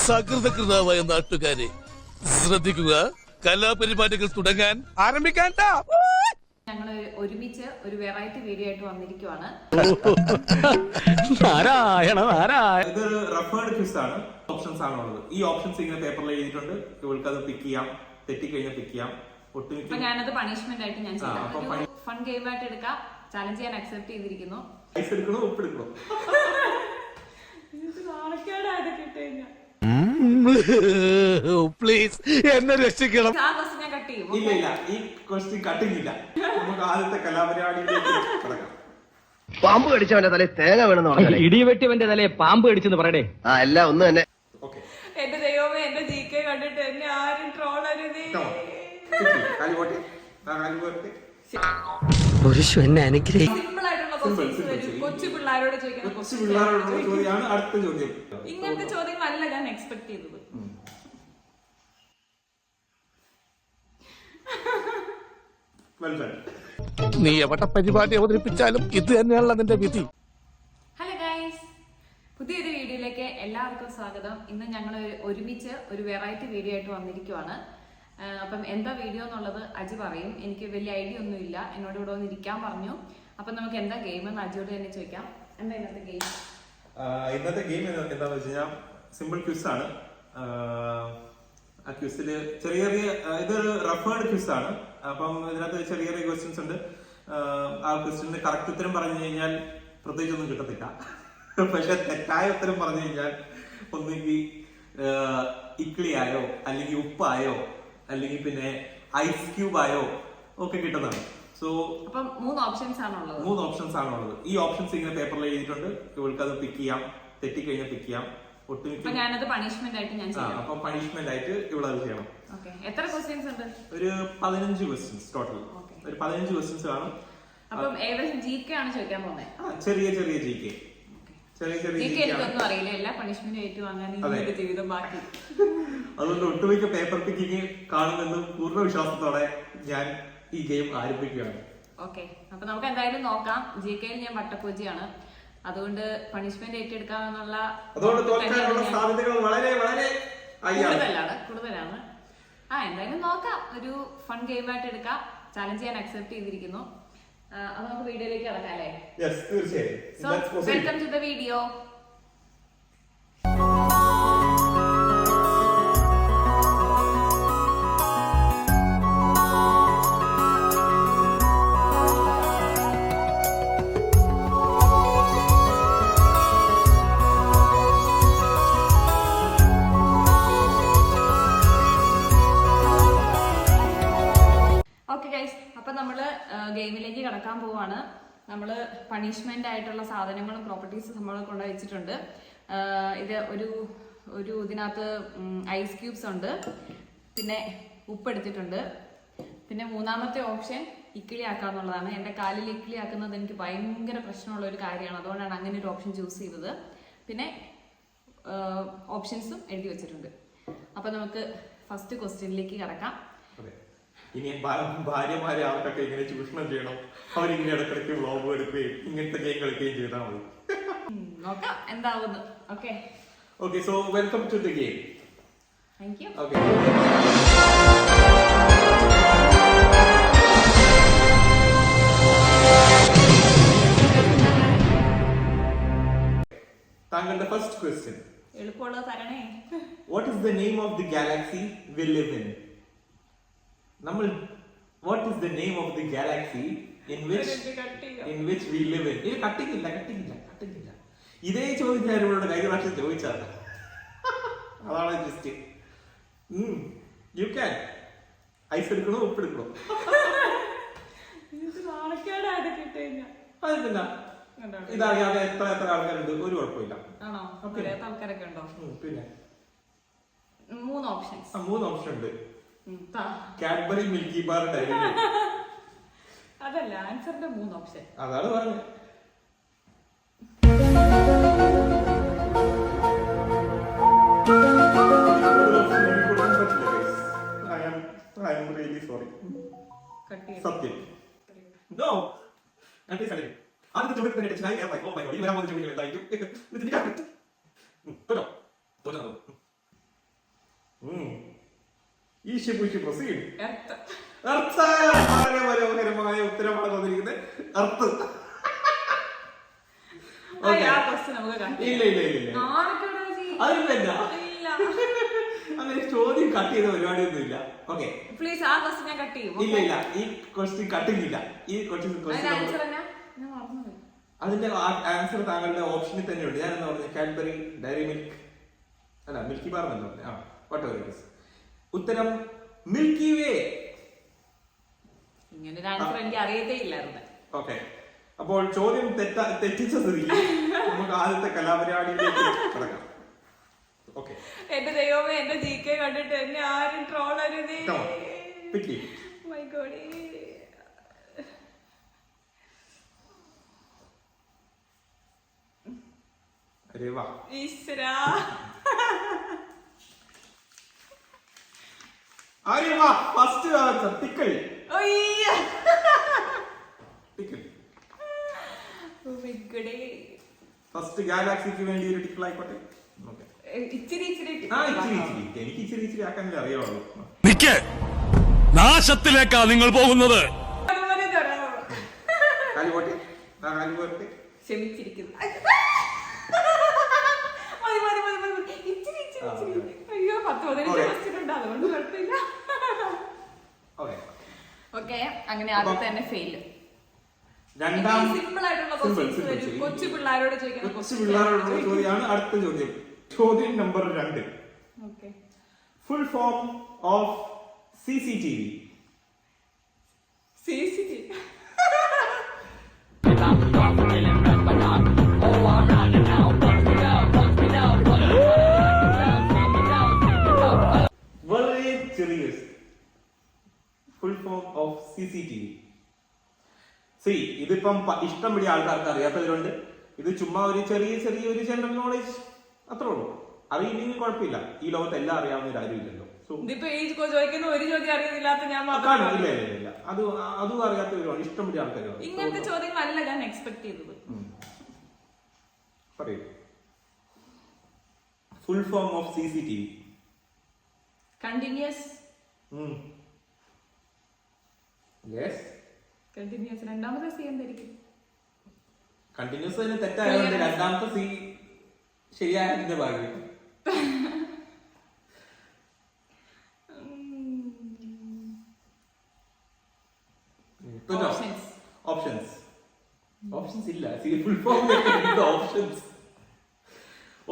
സകൃതകൃതാവായ നാട്ടുകാരെ ശ്രദ്ധിക്കുക, കലാപരിപാടികൾ തുടങ്ങാൻ ആരംഭിക്കാൻ. ഞങ്ങൾ ഒരുമിച്ച് ഒരു വെറൈറ്റി വീഡിയോ ആയിട്ട് വന്നിരിക്കുവാണ്. ഇതൊരു റഫേർഡ് ക്വിസ് ആണ്. ഓപ്ഷൻസ് ആണ് ഉള്ളത്. ഈ ഓപ്ഷൻസ് ഇങ്ങനെ പേപ്പറിൽ എഴുതിയിട്ടുണ്ട്. ഇവൾക്ക് അത് പിക്ക് ചെയ്യാം, തെറ്റിക്കഴിഞ്ഞാൽ പിക്ക് ചെയ്യാം. ഒട്ടുമിക്ക ഞാനത് പണിഷ്മെന്റ് ആയിട്ട് ഞാൻ ഫൺ ഗെയിം ആയിട്ട് എടുക്കാം. ചാലഞ്ച് ചെയ്യാൻ അക്സെപ്റ്റ് ചെയ്തിരിക്കുന്നു. ഐസ് എടുക്കണോ ഉപ്പ് എടുക്കണോ? പ്ലീസ് എന്നെ രക്ഷിക്കണം. ഞാൻ കട്ട് ചെയ്യും. ഇല്ല, ഈ ക്വസ്റ്റ്യൻ കട്ടിങ് ഇല്ല. നമുക്ക് ആദ്യത്തെ കലാപരിപാടിയിലേക്ക് കിടക്കാം. പാമ്പ് കടിച്ചവന്റെ തലയിൽ തേങ്ങ വീണെന്ന് പറഞ്ഞു. ഇടിവെട്ടിവന്റെ തലയെ പാമ്പ് കടിച്ചെന്ന് പറയടേ. എല്ലാം ഒന്ന് തന്നെ. എന്റെ ദൈവമേ, എന്റെ ജികെ കണ്ടിട്ട് എന്നെ ആരും ട്രോൾ അരുതേ. പുരുഷ എന്നെ അനുഗ്രഹിക്കും. സിമ്പിൾ ആയിട്ടുള്ള ക്വസ്റ്റ്യൻസ് വരും. കൊച്ചു പിള്ളേരോട് ചോദിക്കുന്ന ചോദ്യമാണ് അടുത്ത ചോദ്യം. ഇങ്ങനത്തെ ചോദ്യങ്ങളല്ല ഞാൻ എക്സ്പെക്ട് ചെയ്തത്. നീ എവിടെ പരിപാടി അവതരിപ്പിച്ചാലും ഇത് തന്നെയാണല്ലോ നിന്റെ വിധി. ഹലോ ഗൈസ്, പുതിയൊരു വീഡിയോയിലേക്ക് എല്ലാവർക്കും സ്വാഗതം. ഇന്ന് ഞങ്ങൾ ഒരുമിച്ച് ഒരു വെറൈറ്റി വീഡിയോ ആയിട്ട് വന്നിരിക്കുവാണ്. അപ്പം എന്താ വീഡിയോ എന്നുള്ളത് അജി പറയും. എനിക്ക് വലിയ ഐഡിയ ഒന്നും ഇല്ല. എന്നോട് ഇവിടെ ഒന്ന് ഇരിക്കാൻ പറഞ്ഞു. അപ്പൊ നമുക്ക് എന്താ ഗെയിം എന്ന് അജിയോട് തന്നെ ചോദിക്കാം. എന്താ ഇന്നത്തെ ഗെയിം? ഇന്നത്തെ ഗെയിം എന്താണെന്ന് വെച്ച് കഴിഞ്ഞാൽ സിമ്പിൾ ക്വിസ് ആണ്. ആ ക്വിസില് ചെറിയ ഇതൊരു റഫേർഡ് ക്വിസ് ആണ്. അപ്പം ഇതിനകത്ത് ചെറിയ ക്വസ്റ്റ്യൻസ് ഉണ്ട്. ആ ക്വസ്റ്റ്യന്റെ കറക്റ്റ് ഉത്തരം പറഞ്ഞു കഴിഞ്ഞാൽ പ്രത്യേകിച്ച് ഒന്നും കിട്ടത്തില്ല. പക്ഷെ തെറ്റായ ഉത്തരം പറഞ്ഞു കഴിഞ്ഞാൽ ഒന്നുകിൽ ഇക്ലിയായോ അല്ലെങ്കിൽ ഉപ്പായോ അല്ലെങ്കിൽ പിന്നെ ഐസ് ക്യൂബ് ആയോ ഒക്കെ കിട്ടുന്നതാണ്. സോ മൂന്ന് ഓപ്ഷൻസ് ആണുള്ളത്. ഈ ഓപ്ഷൻസ് ഇങ്ങനെ പേപ്പറിൽ എഴുതിയിട്ടുണ്ട്. ഇവൾക്ക് അത് പിക്ക് ചെയ്യാം, തെറ്റിക്കഴിഞ്ഞാൽ പിക്ക് ചെയ്യാം. ഒട്ടുമിക്ക ഞാനത് പണിഷ്മെന്റ് ആയിട്ട് ഞാൻ ചെയ്യാം. അപ്പൊ പണിഷ്മെന്റ് ആയിട്ട് ഇവിടെ അത് ചെയ്യണം. എത്ര ക്വസ്റ്റ്യൻസ് ഉണ്ട്? ഒരു 15 ക്വസ്റ്റ്യൻസ് ടോട്ടൽ. ഒരു 15 ക്വസ്റ്റ്യൻസ് കാണും. അപ്പം ഏകദേശം ജികെ ആണ് ചോദിക്കാൻ പോകുന്നത്. ചെറിയ ജികെ. എനിക്കൊന്നും അറിയില്ല. എല്ലാ പണിഷ്മെന്റ് ആയിട്ട് വാങ്ങാൻ ജീവിതം ബാക്കി. അതുകൊണ്ട് ഒട്ടുമിക്ക പേപ്പർ പിക്കിങ് കാണുമെന്ന് പൂർണ്ണ വിശ്വാസത്തോടെ ഞാൻ ഈ ഗെയിം ആരംഭിക്കുകയാണ്. ഓക്കെ, അപ്പൊ നമുക്ക് എന്തായാലും നോക്കാം. ജികെയിൽ ഞാൻ വട്ടപ്പൂജയാണ്. അതുകൊണ്ട് പണിഷ്മെന്റ് ഏറ്റെടുക്കാമെന്നുള്ള സാധ്യതകൾ വളരെ വളരെ കൂടുതലാണ്. എന്തായാലും നോക്കാം. ഒരു ഫൺ ഗെയിം ആയിട്ട് എടുക്കാം. ചാലഞ്ച് ചെയ്യാൻ അക്സെപ്റ്റ് ചെയ്തിരിക്കുന്നു. അത് നമുക്ക് വീഡിയോയിലേക്ക് കിടക്കാം അല്ലേ? So welcome to the video. ഗെയിമിലേക്ക് കടക്കാൻ പോവാണ്. നമ്മള് പണിഷ്മെന്റ് ആയിട്ടുള്ള സാധനങ്ങളും പ്രോപ്പർട്ടീസ് നമ്മൾ കൊണ്ടു വെച്ചിട്ടുണ്ട്. ഇത് ഒരു ഇതിനകത്ത് ഐസ് ക്യൂബ്സ് ഉണ്ട്, പിന്നെ ഉപ്പ് എടുത്തിട്ടുണ്ട്, പിന്നെ മൂന്നാമത്തെ ഓപ്ഷൻ ഇക്കിളി ആക്കാന്നുള്ളതാണ്. എന്റെ കാലിൽ ഇക്കിളി ആക്കുന്നത് എനിക്ക് ഭയങ്കര പ്രശ്നമുള്ള ഒരു കാര്യമാണ്. അതുകൊണ്ടാണ് അങ്ങനെ ഒരു ഓപ്ഷൻ ചൂസ് ചെയ്തത്. പിന്നെ ഓപ്ഷൻസും എഴുതി വെച്ചിട്ടുണ്ട്. അപ്പൊ നമുക്ക് ഫസ്റ്റ് ക്വസ്റ്റ്യനിലേക്ക് കടക്കാം. ഇനി ഭാര്യമാരെ ആർക്കൊക്കെ ഇങ്ങനെ ചൂഷണം ചെയ്യണം, അവരിങ്ങനെ ഇടക്കിടയ്ക്ക് വ്ലോഗ് എടുക്കുകയും ഇങ്ങനത്തെ ഗെയിം കളിക്കുകയും ചെയ്താൽ മതി. നോക്കാം എന്താവുന്നു. Okay, so welcome to the game. Thank you. Okay, താങ്കളുടെ ഫസ്റ്റ് ക്വസ്റ്റ്യൻ എളുപ്പമുള്ളത് തരണേ. What is the name of the galaxy we live in? What is the name of the galaxy in which we live in? ഇത് കട്ടിങ്ങില്ല. ഇതേ ചോദ്യം ഞാൻ ഇവരോട് കഴിഞ്ഞ പ്രാവശ്യം ചോദിച്ചാണ്. അതാണ് ജസ്റ്റ് യു ക്യാൻ. ഐസ് എടുക്കണോ ഉപ്പ് എടുക്കണോ? അതില്ല, ഇതറിയാതെ എത്ര ആൾക്കാരുണ്ട്, ഒരു കുഴപ്പമില്ല. ആൾക്കാരൊക്കെ ഉണ്ടോ? പിന്നെ മൂന്ന് ഓപ്ഷൻ ഉണ്ട്. Cadbury, milky bar, dairy. അതല്ല ആൻസറിന്റെ മൂന്ന് ഓപ്ഷൻ. അതാണ് പറഞ്ഞത്. I am really sorry. സത്യം. No. ആദ്യത്തെ ചോദ്യത്തിന് ടെൻഷൻ ആയി. ഓ മൈ ഗോഡ്, ഈ വരാൻ പോകുന്ന ചോദ്യങ്ങൾ എന്തായിരിക്കും? പ്രൊസീഡ്. എർത്ത്. വളരെ മനോഹരമായ ഉത്തരമാണ് തന്നിരിക്കുന്നത്. എർത്ത്. ആ question നമുക്ക് കട്ട് ചെയ്യാം. ഇല്ല നാണക്കേടാ ജി. അതില്ല. ഇല്ല. അങ്ങനെ ചോദ്യം കട്ട് ചെയ്ത പരിപാടിയൊന്നും ഇല്ല. ഓക്കെ പ്ലീസ് ആ ക്വസ്റ്റ്യൻ ഞാൻ കട്ട് ചെയ്യും. ഇല്ല ഈ ക്വസ്റ്റ്യൻ കട്ടിങ്ങില്ല. ഈ അതിന്റെ ആൻസർ എന്നാ? ഞാൻ മറന്നുപോയി. അതിന്റെ ആൻസർ താങ്കളുടെ ഓപ്ഷനിൽ തന്നെ ഉണ്ട്. ഞാൻ എന്താ പറഞ്ഞത്? കാഡ്ബറി, ഡയറി മിൽക്ക്, അല്ല മിൽക്കി ബാർ എന്നല്ല പറഞ്ഞത്. ഉത്തരം മിൽക്കി വേ. ഇങ്ങനെ ഒരു ആൻസർ എനിക്ക് അറിയത്തേ ഇല്ലായിരുന്നു. ഓക്കെ, അപ്പോൾ ചോദ്യം തെറ്റിച്ച സ്ഥിതിക്ക് നമുക്ക് ആദ്യത്തെ കലാപരിപാടിയിലേക്ക് കിടക്കാം. ഓക്കെ, എന്റെ ദൈവമേ, എന്റെ GK കണ്ടിട്ട് എന്നെ ആരും ട്രോൾ അരുതേ. Oh my God. ഈശ്വരാ. First answer tickle. ഫസ്റ്റ് ഗാലാക്സിക്ക് വേണ്ടി ഒരു ടിക്കിൾ ആയിക്കോട്ടെ. ഇച്ചിരി എനിക്ക് ഇച്ചിരി ആക്കാനല്ലേ അറിയാവുള്ളൂ. നാശത്തിലേക്കാ നിങ്ങൾ പോകുന്നത്. കാലുപോട്ടെ. ക്ഷമിച്ചിരിക്കുന്നു. അയ്യോ 10-15 ക്വസ്റ്റ്യൻ ഉണ്ട്, അതുകൊണ്ട് കുഴപ്പമില്ല. ഓക്കെ, അങ്ങനെ ആദ്യത്തെ തന്നെ ഫെയിൽ. സിമ്പിൾ ആയിട്ടുള്ള കൊച്ചു പിള്ളേരോട് ചോദിക്കുന്ന ചോദ്യമാണ് അടുത്ത ചോദ്യം. ചോദ്യം number 2. Full form of CCTV. വളരെ ചെറിയ ഫുൾ ഫോം ഓഫ് CCTV. ഇതിപ്പം ഇഷ്ടംപിടി ആൾക്കാർക്ക് അറിയാത്തവരുണ്ട്. ഇത് ചുമ്മാ ഒരു ചെറിയൊരു ജനറൽ നോളേജ് അത്രേ ഉള്ളൂ. അറിയില്ലെങ്കിൽ കുഴപ്പമില്ല. ഈ ലോകത്ത് എല്ലാം അറിയാവുന്ന ആരും ഇല്ലല്ലോ. ഒരു ചോദ്യം അറിയുന്നില്ലാത്ത ഞാൻ ഇല്ല അതും അറിയാത്തവരുമാണ് ഇഷ്ടംപിടി ആൾക്കാർ. ഇങ്ങനത്തെ ചോദ്യങ്ങളല്ല ഞാൻ എക്സ്പെക്ട് ചെയ്തത്. പറയൂ. Full form of CCTV. Continuous. Continuous രണ്ടാമത്തെ സി എന്തായിരിക്കും? കണ്ടിന്യൂസ് തന്നെ തെറ്റായതുകൊണ്ട് രണ്ടാമത്തെ സി ശരിയായതിന്റെ ഭാഗ്യം. ഓപ്ഷൻസ് ഇല്ല. Full form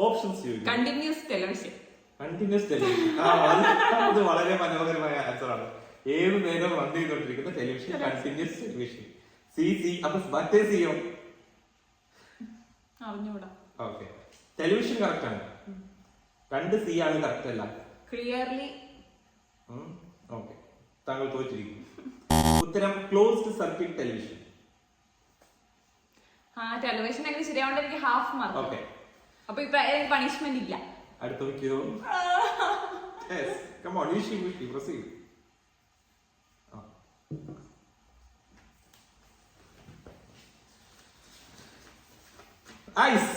options continuous television. അത് വളരെ മനോഹരമായ ആൻസർ ആണ്. ഏത് നേരം റൺ ചെയ്തോണ്ടിരിക്കുന്ന ടെലിവിഷൻ, കണ്ടിന്യൂസ് ടെലിവിഷൻ. അപ്പൊ മറ്റേ സിയോ അറിഞ്ഞൂടാ. ഓക്കെ, ടെലിവിഷൻ കറക്റ്റ് ആണ്. 2 C ആണ് കറക്റ്റ് അല്ല. ക്ലിയർലി. ഓക്കെ, താങ്കൾ തോറ്റിരിക്കും. ഉത്തരം ക്ലോസ്ഡ് സർക്യൂട്ട് ടെലിവിഷൻ. ടെലിവിഷൻ അങ്ങനെ ശരിയാവേണ്ട എനിക്ക് ഹാഫ് മാർക്ക്. ഓക്കെ, അപ്പൊ ഇപ്പൊ പണിഷ്മെന്റ് ഇല്ല. അടുത്ത വെക്കോ. Come on, you proceed. Ice.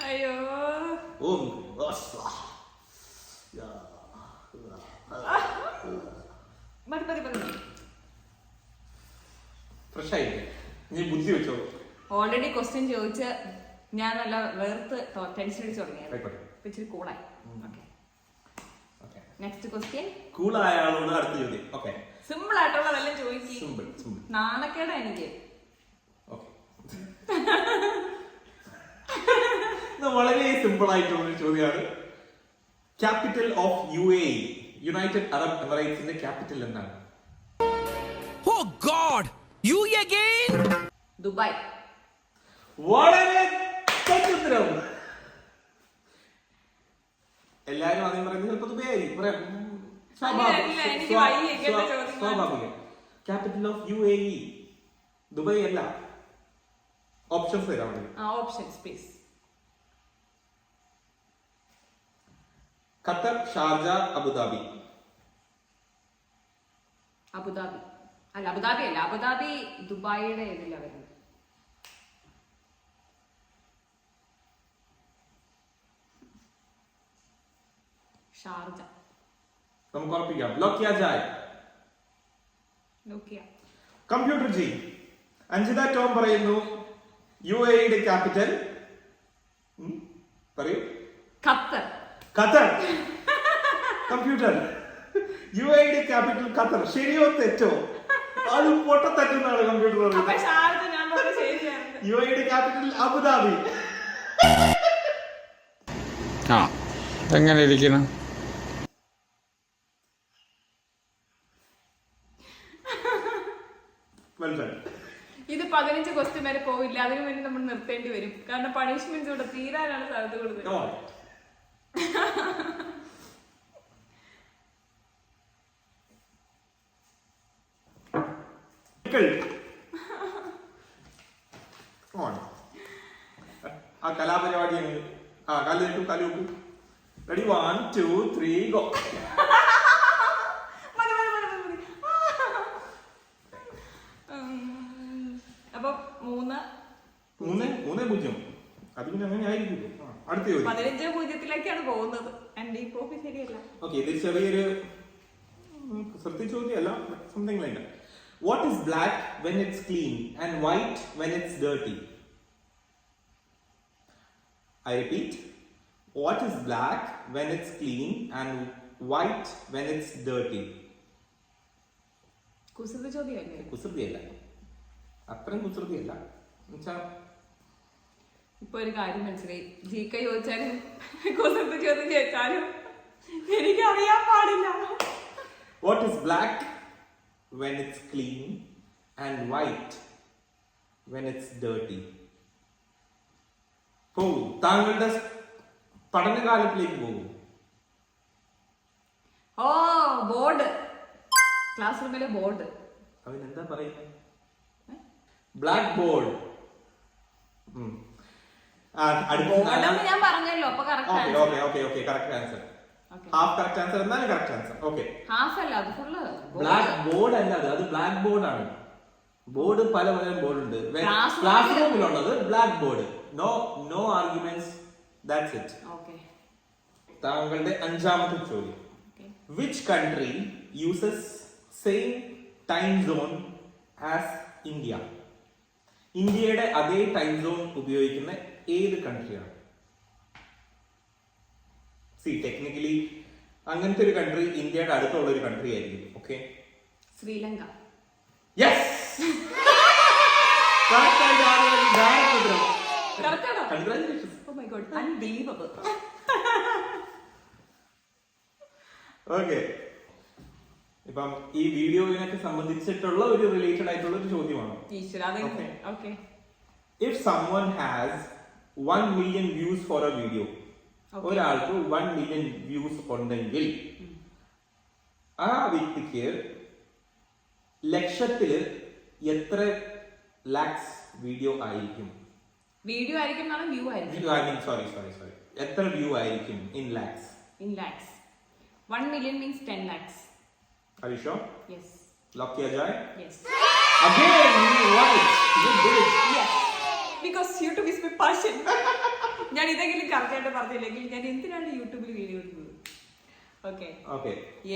അയ്യോ. ഫ്രഷ് ആയില്ലേ? നീ ബുദ്ധി വെച്ചോ. ഓൾറെഡി ക്വസ്റ്റ്യൻ ചോദിച്ച് ഞാൻ നല്ല വേർത്ത് ടെൻഷൻ അടിച്ചു തുടങ്ങിയത്. ഇച്ചിരി കൂളായി. Next question. കൂളായ ആളോട് അടുത്ത ചോദ്യം. ഓക്കെ, സിമ്പിൾ ആയിട്ടുള്ളതെല്ലാം ചോദിക്കും. നാണക്കേടാ എനിക്ക്. വളരെ സിമ്പിൾ ആയിട്ടുള്ള ഒരു ചോദ്യമാണ്. Capital of UAE, United Arab എമിറേറ്റ്സിന്റെ ക്യാപിറ്റൽ എന്താണ്? Oh God, you again? Dubai. വളരെ തെറ്റുത്തരം. എല്ലാരും ആദ്യം പറയുന്നത് ചിലപ്പോ ദുബായ് ആയിരിക്കും. സ്വാഭാവികം. ക്യാപിറ്റൽ ഓഫ് UAE ദുബായ് അല്ല. ഓപ്ഷൻസ് തരാം. Options please. Qatar, Sharjah, Abu Dhabi. Abu Dhabi അല്ല. അബുദാബി ദുബായിയുടെ ഇതിലാണ് വരുന്നത്. ഷാർജ. നമുക്ക് ഉറപ്പിക്കാം. ലോക്ക് കിയാ ജായ്. നോക്കിയ. കമ്പ്യൂട്ടർ ജി. അഞ്ജിത ടോം പറയുന്നു UAE ക്യാപിറ്റൽ പറയൂ. Qatar. Qatar. Computer UAE capital Qatar. ശരിയോ തെറ്റോ? അത് പൊട്ടത്തെറ്റുന്നാണ് കമ്പ്യൂട്ടർ പറയുന്നത്. ഷാർജ ഞാൻ പറഞ്ഞ ശരിയായിരുന്നു. UAE capital Abu Dhabi. ആ എങ്ങനെ ഇരിക്കണം? ഇത് 15 ക്വസ്റ്റ്യൻ വരെ പോവില്ല. അതിനു വേണ്ടി നമ്മൾ നിർത്തേണ്ടി വരും. കാരണം പണിഷ്മെന്റ് ഇവിടെ തീരാനാണ് സാധ്യത കൂടുതൽ. ആ കലാപരിപാടി കലു റെഡി 1 2 3 ഗോ. അപ്പൊ 3 0 അത് പിന്നെ അങ്ങനെ ആയിരിക്കും. അടുത്ത ചോദ്യം 15-0 പോകുന്നത്. ശരിയല്ല. ഓക്കെ, ഇത് ചെറിയൊരു സത്യ ചോദ്യമല്ല. Something like that. What is black when it's clean and white when it's dirty? I repeat, what is black when it's clean and white when it's dirty? കുസൃതി ചോദ്യമല്ലേ? കുസൃതിയല്ല, അത്രയും കുസൃതിയല്ല. ഇപ്പൊ ഒരു കാര്യം മനസ്സിലായി. GK ചോദിച്ചാലും കുസൃതി ചോദ്യം ചോദിച്ചാലും എനിക്ക് അറിയാൻ പാടില്ല. What is black when it's clean and white when it's dirty? പോകും, താങ്കളുടെ പഠനകാലത്തിലേക്ക് പോകും. ഓ, ബോർഡ്. ക്ലാസ് റൂമിലെ ബോർഡ്. അവനെന്താ പറയുന്നത്? Black board. ഞാൻ പറഞ്ഞല്ലോ. അപ്പൊ correct answer. Half correct answer എന്നാലും കറക്റ്റ് ആൻസർ. ഓക്കെ, ഹാഫ് അല്ല, അത് ഫുള്ള്. ബ്ലാക്ക് ബോർഡ് അല്ല, അത് ബ്ലാക്ക് ബോർഡ് ആണ്. ബോർഡ് പല ബോർഡ് ഉണ്ട്. ക്ലാസ് റൂമിലുള്ളത് black board. No arguments, that's it. താങ്കളുടെ അഞ്ചാമത്തെ ചോദ്യം. Which country uses same time zone as India? ഇന്ത്യയുടെ അതേ ടൈം സോൺ ഉപയോഗിക്കുന്ന ഏത് കൺട്രിയാണ്? ടെക്നിക്കലി അങ്ങനത്തെ ഒരു കൺട്രി ഇന്ത്യയുടെ അടുത്തുള്ള ഒരു കൺട്രി ആയിരിക്കും. ഓക്കെ, ശ്രീലങ്ക. Yes, okay. ഇപ്പം ഈ വീഡിയോയിനൊക്കെ സംബന്ധിച്ചിട്ടുള്ള ഒരു റിലേറ്റഡ് ആയിട്ടുള്ള ഒരു ചോദ്യമാണ്. If someone has 1 million views for a video, ഒരാൾക്ക് 1 million views ഉണ്ടെങ്കിൽ ആ വ്യക്തിക്ക് ലക്ഷത്തില് എത്ര ലാക്സ് വീഡിയോ ആയിരിക്കും? വീഡിയോ ആയിരിക്കും, വ്യൂ ആയിരിക്കും. സോറി, എത്ര വ്യൂ ആയിരിക്കും in lakhs? In lakhs. 1 million means 10 lakhs. Are you sure? Yes. Lock kiya jaye? Yes. Again, you right. You did it. Yes. Because YouTube is my passion. ഞാൻ ഇതെങ്കിലും കറക്റ്റായിട്ട് പറഞ്ഞില്ലെങ്കിൽ ഞാൻ എന്തിനാണ് യൂട്യൂബിൽ വീഡിയോ ഇടുന്നത്? ഓക്കെ.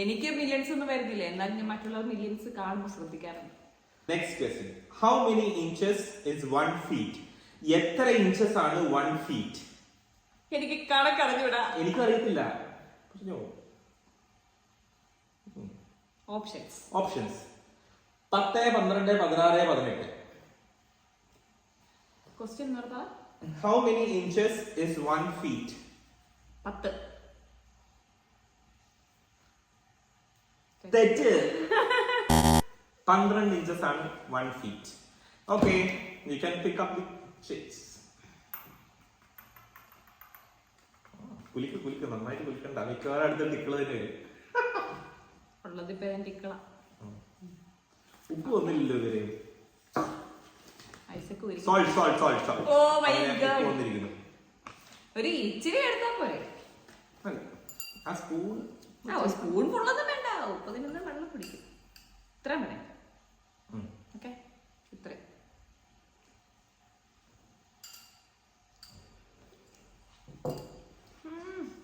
എനിക്ക് മില്യൺസ് ഒന്നും വരുന്നില്ല, എന്നാലും ഞാൻ മറ്റുള്ളവർ മില്യൺസ് കാണുമ്പോൾ ശ്രദ്ധിക്കാറുണ്ട്. Next question. How many inches is 1 feet? എത്ര ഇഞ്ചസ് ആണ് 1 feet? എനിക്ക് കണക്കറിഞ്ഞൂടാ. എനിക്കറിയത്തില്ല. ഓപ്ഷൻസ് 10, 12, 16, 18. ക്വസ്റ്റ്യൻ നിർത്താ. How many inches is 1 feet? 10. തെറ്റ്. 12 inches ആണ് 1 feet. Okay, you can pick up the shades. കുലിക്ക് നന്നായിട്ട് കുലിക്കണ്ട, മിക്കവാറും അടുത്ത ടിക്കള് തന്നെ വരും. ഉള്ളതിപ്പോ ഞാൻ ടിക്കള. ഉപ്പ് വന്നില്ലല്ലോ ഇവര്. സോൾട്ട്. Oh my god. വന്നിരിക്കുന്നു. ഒരു ഇച്ചിരി എടുത്താ പോരെ? ആ സ്പൂൺ ഫുള്ളൊന്നും വേണ്ട. 30 നിന്ന് വെള്ളം പിടിക്കും. ഇത്ര മതി. ഓക്കെ, ഇത്ര.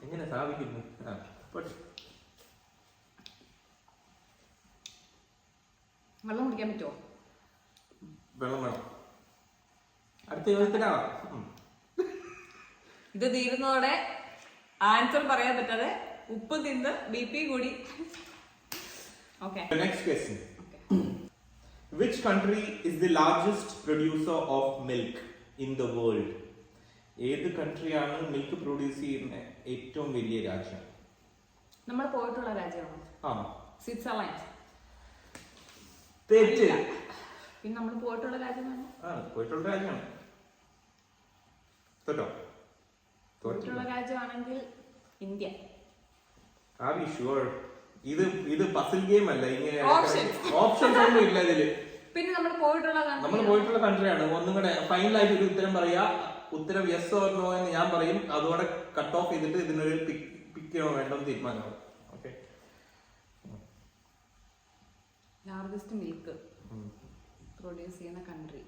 എങ്ങനെ സാധിക്കുന്നു? വെള്ളം കുടിക്കാൻ പറ്റുമോ? വെള്ളം വേണം. അടുത്ത ചോദ്യത്തിനാണ്. ഇത് തീരുന്നതോടെ ആൻസർ പറയാൻ പറ്റാതെ ഉപ്പ് തിന്ന് BP കൂടി. Okay. Next question. Which country is the largest producer of milk in the world? ഏത് കൺട്രിയാണ് മിൽക്ക് പ്രൊഡ്യൂസ് ചെയ്യുന്ന ഏറ്റവും വലിയ രാജ്യം? നമ്മൾ പോയിട്ടുള്ള രാജ്യമാണോ? ആ. സ്വിറ്റ്സർലൻഡ്. തെറ്റ്. പിന്നെ നമ്മൾ പോയിട്ടുള്ള രാജ്യമാണ്. പോയിട്ടുള്ള രാജ്യമാണ്. കേട്ടോ? പോയിട്ടുള്ള രാജ്യമാണെങ്കിൽ ഇന്ത്യ. Are you sure? ഇത് പസിൽ ഗെയിം അല്ല. ഇങ്ങനെ ഓപ്ഷൻസ് ഒന്നും ഇല്ല ഇതില്. പിന്നെ നമ്മൾ പോയിട്ടുള്ള കൺട്രിയാണ്. ഒന്നും കൂടെ ഫൈനലായിട്ട് ഒരു ഉത്തരം പറയാ. ഉത്തരം യെസ് ഓർ നോ എന്ന് ഞാൻ പറയും. അതോടെ കട്ട് ഓഫ് ചെയ്തിട്ട് ഇതിനൊരു പിക്ക് ചെയ്യണോ വേണ്ടോ തീരുമാനമാവും. ഓക്കെ. ലാർജസ്റ്റ് മിൽക്ക് പ്രൊഡ്യൂസ് ചെയ്യുന്ന കൺട്രി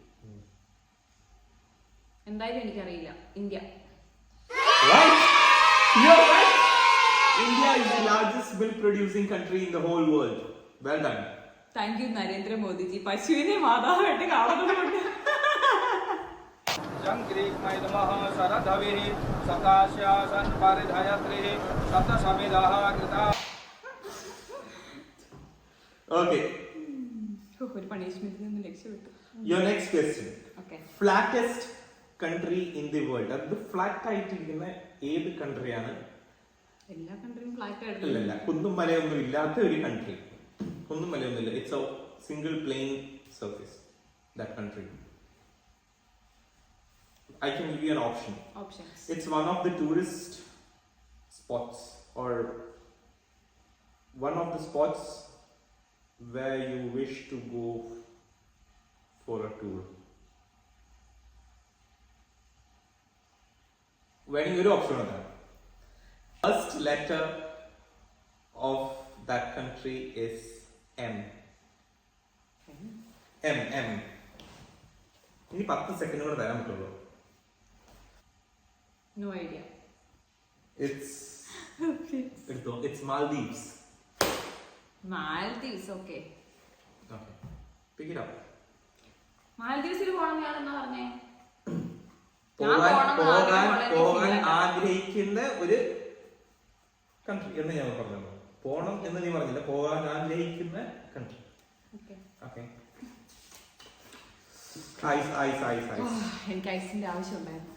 എന്തായാലും എനിക്കറിയില്ല. India. India is the largest milk producing country in the whole world. Well done. Thank you Narendra Modi ji. പശുവിനെ മാതാവായിട്ട് കാണുന്നതുകൊണ്ട്. Okay. ഒരു പണിഷ്മെന്റിൽ നിന്ന് രക്ഷപ്പെട്ടു. Your next question. Okay. Flattest country in the world. അത് flat ആയിട്ടിരിക്കുന്ന ഏത് കൺട്രിയാണ്? എല്ലാ കൺട്രിയും ഫ്ലാറ്റ് അല്ലല്ല, കുന്നും മലയൊന്നും ഇല്ലാത്ത ഒരു കൺട്രി. കുന്നും മലയൊന്നുമില്ല. It's a single plain surface. That country. I can give you an option. Options. It's one of the tourist spots or one of the spots where you wish to go for a tour. വേണമെങ്കിൽ ഒരു option ഉണ്ട്. First letter of that country is M. M. ഇനി 10 second കൂടെ തരാൻ പറ്റുള്ളൂ. No idea. It's Maldives. Maldives, okay. Okay. Pick it up. മാൽദീവ്സിൽ പോകണം ഞാനെന്നാ പറഞ്ഞേ. പോകാൻ ആഗ്രഹിക്കുന്ന ഒരു കൺട്രി എന്ന് ഞാൻ പറഞ്ഞു. പോണം എന്ന് നീ പറഞ്ഞില്ല. പോകാൻ ആഗ്രഹിക്കുന്ന കൺട്രി. ഓക്കെ. എനിക്ക് ഐസിന്റെ ആവശ്യമുണ്ടായിരുന്നു.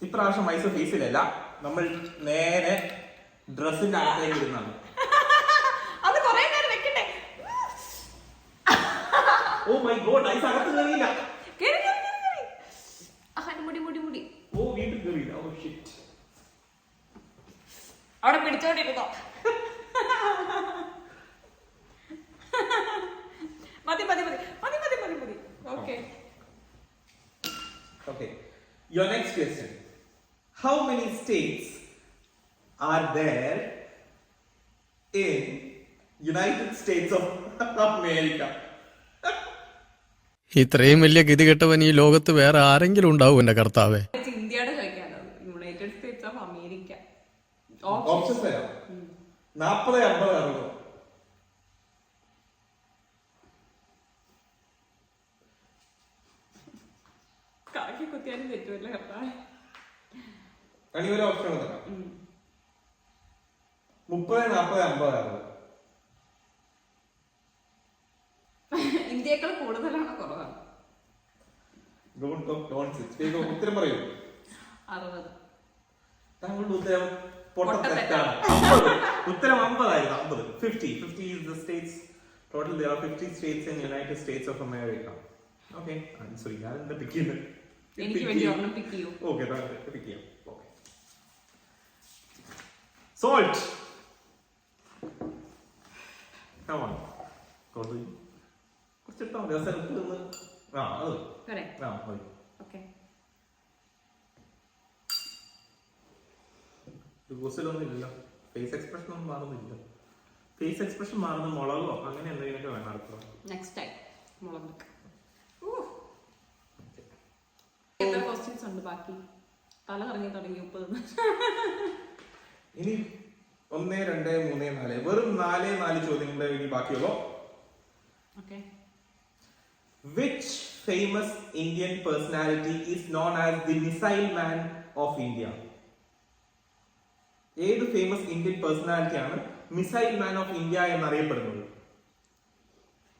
ഇപ്രാവശ്യം ഐസ് ഫീസിലല്ല, നമ്മൾ നേരെ ഡ്രസ്സിന്റെ അകത്തേക്ക് ഇടുന്നതാണ്. അത് കുറേ നേരം വെക്കണ്ടേ? ഓ മൈ ഗോഡ്, ഐസ് അകത്ത് കയറിയില്ല. മുടി ഓ വീട്ടിൽ കയറിയില്ല. Oh shit. അവിടെ പിടിച്ചോണ്ടിരുന്നോ? മതി. Okay. Your next question. How many states are there in United States of America? ഇത്രയും വലിയ ഗതികെട്ടവൻ ഈ ലോകത്ത് വേറെ ആരെങ്കിലും ഉണ്ടാവും എന്റെ കർത്താവേ. ഇന്ത്യയുടെ ചോദിക്കാനോ? United States of America. Options തരാം. 40, 50, 60. കാക്കി കുത്തിയാലും തെറ്റുമല്ലോ കർത്താവേ. ഒരു ഓപ്ഷൻ തരാം. 30, 40, 50, 60. ഇന്ത്യയേക്കാൾ കൂടുതലാണോ കുറവാണ്? ഉത്തരം പറയൂ. 60. താങ്കളുടെ ഉത്തരം പൊട്ടത്തെറ്റാണ്. ഉത്തരം 50 ആയിരുന്നു. 50 is the states. Total there are 50 states in United States of America. Okay. Sorry, ഞാൻ എന്താ പിക്ക് ചെയ്യുന്നത്? എനിക്ക് വേണ്ടി ഒരെണ്ണം പിക്ക് ചെയ്യൂ. ഓക്കെ, പിക്ക് ചെയ്യാം. ഓക്കെ. Salt. Come on. കുറച്ചിട്ടോ രസത്ത് നിന്ന്. അത് ഓക്കെ. ഗോസിലൊന്നും ഇല്ലല്ലോ. ഫേസ് എക്സ്പ്രഷൻ ഒന്നും മാറുന്നില്ല. ഫേസ് എക്സ്പ്രഷൻ മാറുന്ന മുളകോ അങ്ങനെ എന്തെങ്കിലുമൊക്കെ വേണം അടുത്തോ. നെക്സ്റ്റ് ടൈം മുളക്. എത്ര ക്വസ്റ്റ്യൻസ് ഉണ്ട് ബാക്കി? തല കറങ്ങി തുടങ്ങി. 30. ഇനി 1, 2, 3, 4 വെറും 4 ചോദ്യങ്ങളുടെ ഇനി ബാക്കിയുള്ളൂ. Okay. Which famous Indian personality is known as the Missile Man of India? ഏത് ഫേമസ് ഇന്ത്യൻ പേഴ്സണാലിറ്റി ആണ് മിസൈൽ മാൻ ഓഫ് ഇന്ത്യ എന്നറിയപ്പെടുന്നത്?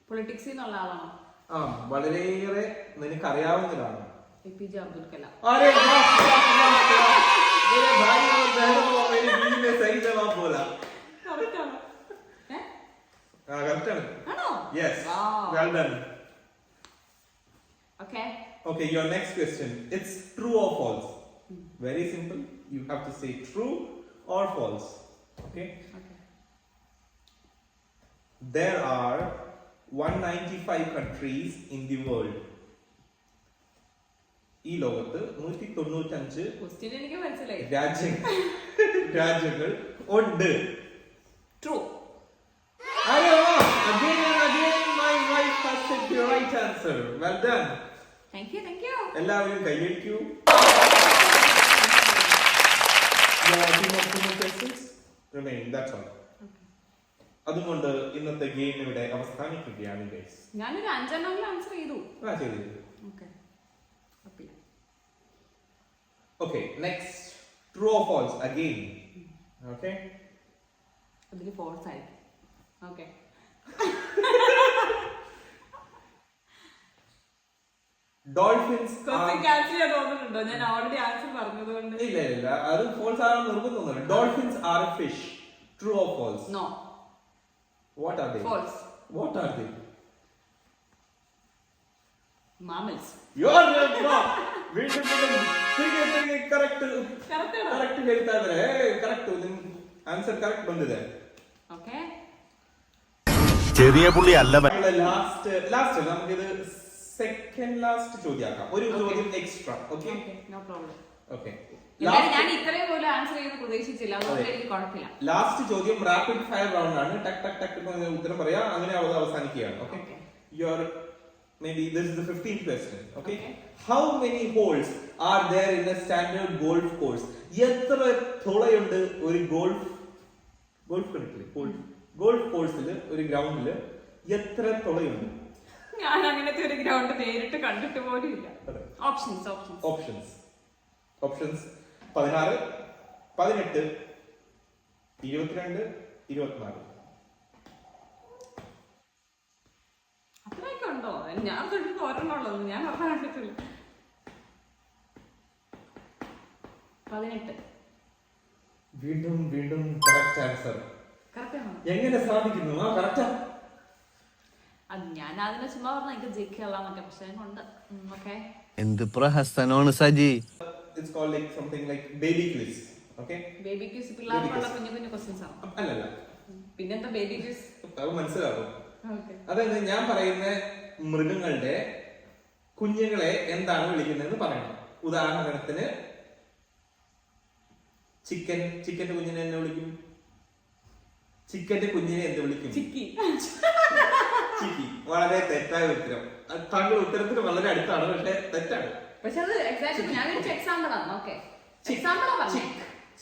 പൊളിറ്റിക്സിൽ നിന്നുള്ള ആളാണോ? ആ, വളരെയേറെ നിനക്ക് അറിയാവുന്നതാണ്. APJ അബ്ദുൽ കലാം. अरे वाह मेरे भाई और बहनों को मेरी बीवी ने सही जवाब बोला. Correct ആണോ? हाँ करेक्ट है. ആണോ? Yes. Wow. Well done. Okay. Okay, your next question. It's true or false. Very simple. You have to say true or false. Okay. Okay. There are 195 countries in the world. ഈ ലോകത്ത് 195 question എനിക്ക് മനസ്സിലായി. രാജ്യങ്ങൾ ഉണ്ട്. True. Arey wow! Again and again my wife has said the right answer. Well done. Thank you, thank you. എല്ലാവരും കൈയടിക്കൂ. Two more questions remain. That's all. അതുകൊണ്ട് ഇന്നത്തെ game ഇവിടെ അവസാനിക്കുകയാണ് ഗൈസ്. ഞാനൊരു 5 ആൻസർ ചെയ്തു. ശരി. Okay. Okay, next. True or false again. Okay. അതിൽ false ആയിരിക്കും. Okay. Dolphins ക്യാൻസൽ ചെയ്യാൻ തോന്നുന്നുണ്ടോ? ഞാൻ ഓൾറെഡി ആൻസർ പറഞ്ഞതുകൊണ്ട്. ഇല്ല അത് false ആണെന്ന് നിർബന്ധമൊന്നുമില്ല. Dolphins are a fish. True or false? No. What are they? False. What are they? Mammals. You are wrong. വീണ്ടും correct ಹೇಳ್ತಾ ಇದ್ದಾರೆ. Correct. Answer correct ಬಂದಿದೆ. Okay. ചെറിയ പുള്ളി അല്ല. ലാസ്റ്റ് നമുക്കിത് സെക്കൻഡ് ലാസ്റ്റ് ചോദ്യമാക്കാം. ഒരു ചോദ്യം extra. Okay, no problem. Okay. ഞാൻ ഇത്രയും പോലും ആൻസർ ചെയ്ത് പ്രതീക്ഷിച്ചില്ല, അതുകൊണ്ട് എനിക്ക് കുഴപ്പമില്ല. ലാസ്റ്റ് ചോദ്യം റാപ്പിഡ് ഫയർ റൗണ്ട് ആണ്. ടക്ക് ടക്ക് ടക്ക് ഉത്തരം പറയാ, അങ്ങനെ അവസാനിക്കുകയാണ്. Okay, your maybe this is the 15th question. Okay, how many holes are there in a standard golf course? എത്ര തുളയുണ്ട് ഒരു ഗോൾഫ് കളിക്കില്ലേ, ഗോൾഫ് കോഴ്സിൽ ഒരു ഗ്രൗണ്ടിൽ എത്ര തുളയുണ്ട്? ഞാൻ അങ്ങനത്തെ ഒരു ഗ്രൗണ്ട് നേരിട്ട് കണ്ടിട്ട് പോലും ഇല്ല. ഓപ്ഷൻസ് 16, 18, 22, 24. അത്രയൊക്കെ ഉണ്ടോ? ഞാൻ കണ്ടിട്ട് ഒരെണ്ണുള്ളത്, ഞാൻ പറഞ്ഞ കണ്ടിട്ടില്ല. 18. വീണ്ടും കറക്റ്റ് ആൻസർ. എങ്ങനെ സാധിക്കുന്നു? ആ കറക്റ്റാ. അത് ഞാൻ അതിനെ ചുമ്മാ പറഞ്ഞ എനിക്ക് ജയിക്കാന്നൊക്കെ, പക്ഷെ കൊണ്ട് ഓക്കെ. എന്ത് പ്രഹസനമാണ് Saji. It's called like something like baby quiz. Okay, baby quiz പിള്ളേർക്കുള്ള കുഞ്ഞു ക്വസ്റ്റ്യൻസ് ആണ്. അല്ലല്ല, പിന്നെന്താ ബേബി ക്വിസ്? അത് മനസ്സിലാവും. ഓക്കെ. അതായത് ഞാൻ പറയുന്ന മൃഗങ്ങളുടെ കുഞ്ഞുങ്ങളെ എന്താണ് വിളിക്കുന്നതെന്ന് പറയണം. ഉദാഹരണത്തിന് ചിക്കന്റെ കുഞ്ഞിനെ എന്നെ വിളിക്കും. ചിക്കന്റെ കുഞ്ഞിനെ എന്ത് വിളിക്കും? ചിക്കി. വളരെ തെറ്റായ ഉത്തരം. താങ്കൾ ഉത്തരത്തിന് വളരെ അടുത്താണ്, പക്ഷെ തെറ്റാണ്. പക്ഷെ അത് എക്സാക്ട് ഞാൻ വെച്ച എക്സാമ്പിൾ ആണ്. ഓക്കെ, എക്സാമ്പിൾ ആണ്.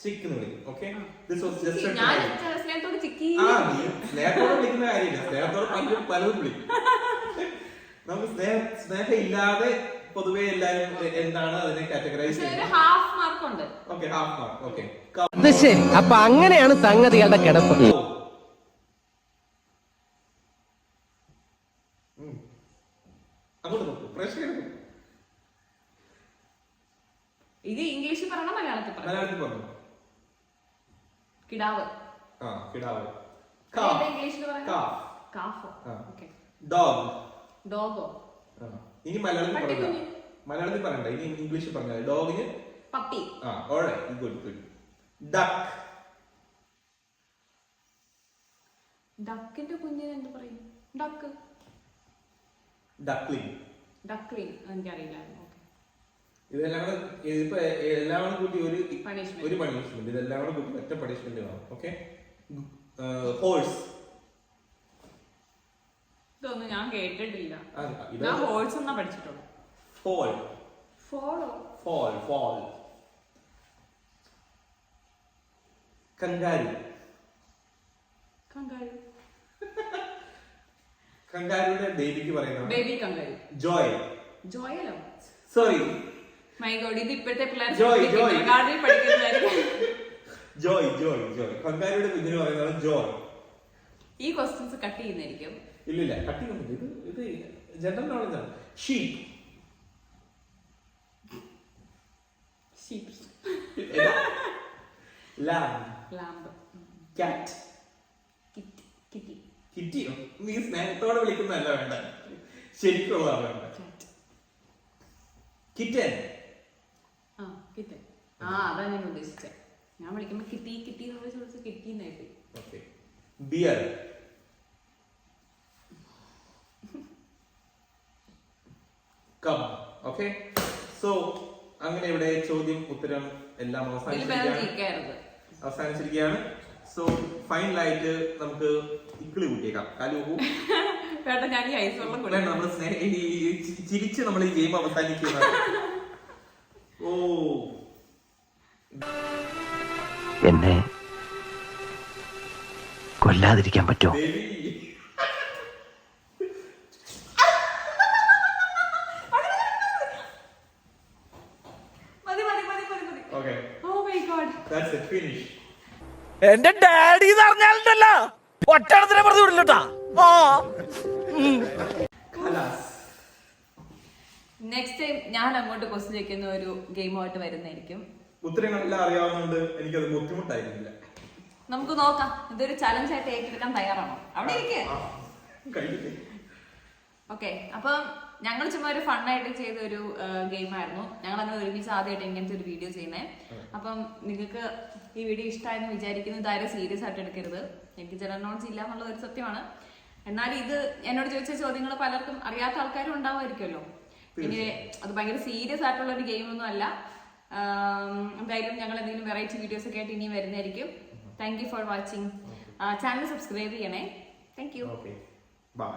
ചിക്ക് എന്ന് വിളിക്കും. ഓക്കെ, ദിസ് വാസ് ജസ്റ്റ് ഞാൻ സ്നേഹത്തോട് ചിക്കി. സ്നേഹത്തോടെ വിളിക്കുന്ന കാര്യമില്ല, സ്നേഹത്തോടെ പലതും വിളിക്കും. നമുക്ക് സ്നേഹം ഇല്ലാതെ പൊതുവെ എല്ലാവരും എന്താണ് അതിനെ കാറ്റഗറൈസ് ചെയ്യുന്നത്? ഹാഫ് മാർക്ക് ഉണ്ട്. Okay, half mark. ഓക്കെ, ശരി. അപ്പൊ അങ്ങനെയാണ് സംഗതികളുടെ കിടപ്പ്. അങ്ങോട്ട് നോക്കൂ, പ്രശ്നം. ഇത് ഇംഗ്ലീഷിൽ പറയണം, മലയാളത്തിൽ പറഞ്ഞു. കിടാവ്. കിടാവ്. ഇംഗ്ലീഷിൽ പറയാം കാഫ്. ഓക്കെ. ഡോഗോ. ഇനി മലയാളത്തിൽ പറയണ്ട, ഇനി ഇംഗ്ലീഷിൽ പറഞ്ഞാൽ ഡോഗിന് പപ്പി. ഗുഡ്. ഡക്ക്. ഡക്കിന്റെ കുഞ്ഞിന് എന്ത് പറയും? ഡക്ക്. ഡക്ലിംഗ്. എനിക്കറിയില്ല. ഇതെല്ലാം കൂടി ഒരു പണിഷ്മെന്റ്. ഇതെല്ലാം കൂടി കൂട്ടി ഒറ്റ പണിഷ്മെന്റ് വേണം. Okay, horse. ഇതൊന്നും ഞാൻ കേട്ടിട്ടില്ല. ഞാൻ ഹോഴ്സ് എന്നാ പഠിച്ചിട്ടുള്ളൂ. ഫോൾ. കങ്കാരു. കങ്കാരുയുടെ ബേബിക്ക് പറയുന്നത് ബേബി കങ്കാരു. ജോയ്. ജോയലോ? സോറി, മൈ ഗോഡ്, ഇത് ഇപ്പോഴത്തെ പിള്ളേർ ജോയ്. ഗാർഡനിൽ പഠിക്കുന്നതായിരിക്കും. ജോയ്. കങ്കാരുയുടെ കുഞ്ഞിന് പറയുന്നത് ജോയ്. ഈ ക്വസ്റ്റ്യൻസ് കട്ട് ചെയ്യുന്നതായിരിക്കും. ഇല്ലില്ല, കട്ട് ചെയ്യുന്നില്ല. ഇത് ജനറൽ നോളജ് ആണ്. ഷീപ്പ്. ലാംബ്. ക്യാറ്റ്. കിറ്റി. കിറ്റിയോ? നീ സ്നേഹത്തോടെ വിളിക്കുന്നതല്ല വേണ്ട, ശരിക്കുള്ളതാണ് വേണ്ട. കിറ്റൻ. കിറ്റൻ. അതാ ഞാൻ ഉദ്ദേശിച്ചത്. ഞാൻ വിളിക്കുമ്പോ കിറ്റി നമ്മൾ ചോദിച്ചു കിറ്റിന്നായിട്ട്. Okay. Bear. Cub. Okay. So അങ്ങനെ ഇവിടെ ചോദ്യം ഉത്തരം എല്ലാം അവസാനിച്ചിരിക്കുകയാണ്. സോ ഫൈനലായിട്ട് നമുക്ക് ഇക്കിളി കൂട്ടിയേക്കാം. ഞാൻ ഈ ഐസ് വെള്ളം നമ്മൾ ചിരിച്ച് നമ്മൾ ഈ ഗെയിം അവസാനിക്കുന്നത്. ഓ, എന്നെ കൊല്ലാതിരിക്കാൻ പറ്റുമോ? എന്റെ ഡാഡി പറഞ്ഞാലുണ്ടല്ലോ ഒറ്റടത്തിനെ പറഞ്ഞു വിടില്ലട്ടാ. നെക്സ്റ്റ് ടൈം ഞാൻ അങ്ങോട്ട് ക്വസ്റ്റ്യൻ ചോദിക്കുന്ന ഒരു ഗെയിമായിട്ട് വരുന്നതായിരിക്കും. ഉത്തരങ്ങളെല്ലാം അറിയാവുന്നതുകൊണ്ട് എനിക്കത് ബുദ്ധിമുട്ടായിരുന്നില്ല. നമുക്ക് നോക്കാം. ഇതൊരു ചലഞ്ച് ആയിട്ട് ഏറ്റെടുക്കാൻ തയ്യാറാണോ? അവിടെ ഇരിക്കേ. ഓക്കെ, അപ്പം ഞങ്ങൾ ചുമ്മാ ഒരു ഫണ്ണായിട്ട് ചെയ്ത ഒരു ഗെയിമായിരുന്നു. ഞങ്ങൾ അങ്ങനെ ഒരുമിച്ച് ആദ്യമായിട്ട് ഇങ്ങനത്തെ ഒരു വീഡിയോ ചെയ്യുന്നത്. അപ്പം നിങ്ങൾക്ക് ഈ വീഡിയോ ഇഷ്ടമായെന്ന് വിചാരിക്കുന്നു. ഇതാരും സീരിയസ് ആയിട്ട് എടുക്കരുത്. എനിക്ക് ജനറൽ നോളജ് ഇല്ല എന്നുള്ള ഒരു സത്യമാണ്. എന്നാൽ ഇത് എന്നോട് ചോദിച്ച ചോദ്യങ്ങൾ പലർക്കും അറിയാത്ത ആൾക്കാരും ഉണ്ടാവുമായിരിക്കുമല്ലോ. ഇനി അത് ഭയങ്കര സീരിയസ് ആയിട്ടുള്ള ഒരു ഗെയിമൊന്നും അല്ല. എന്തായാലും ഞങ്ങൾ എന്തെങ്കിലും വെറൈറ്റി വീഡിയോസ് ഒക്കെ ആയിട്ട് ഇനിയും വരുന്നതായിരിക്കും. Thank you for watching. Channel subscribe ചെയ്യണേ. Thank you. ബൈ.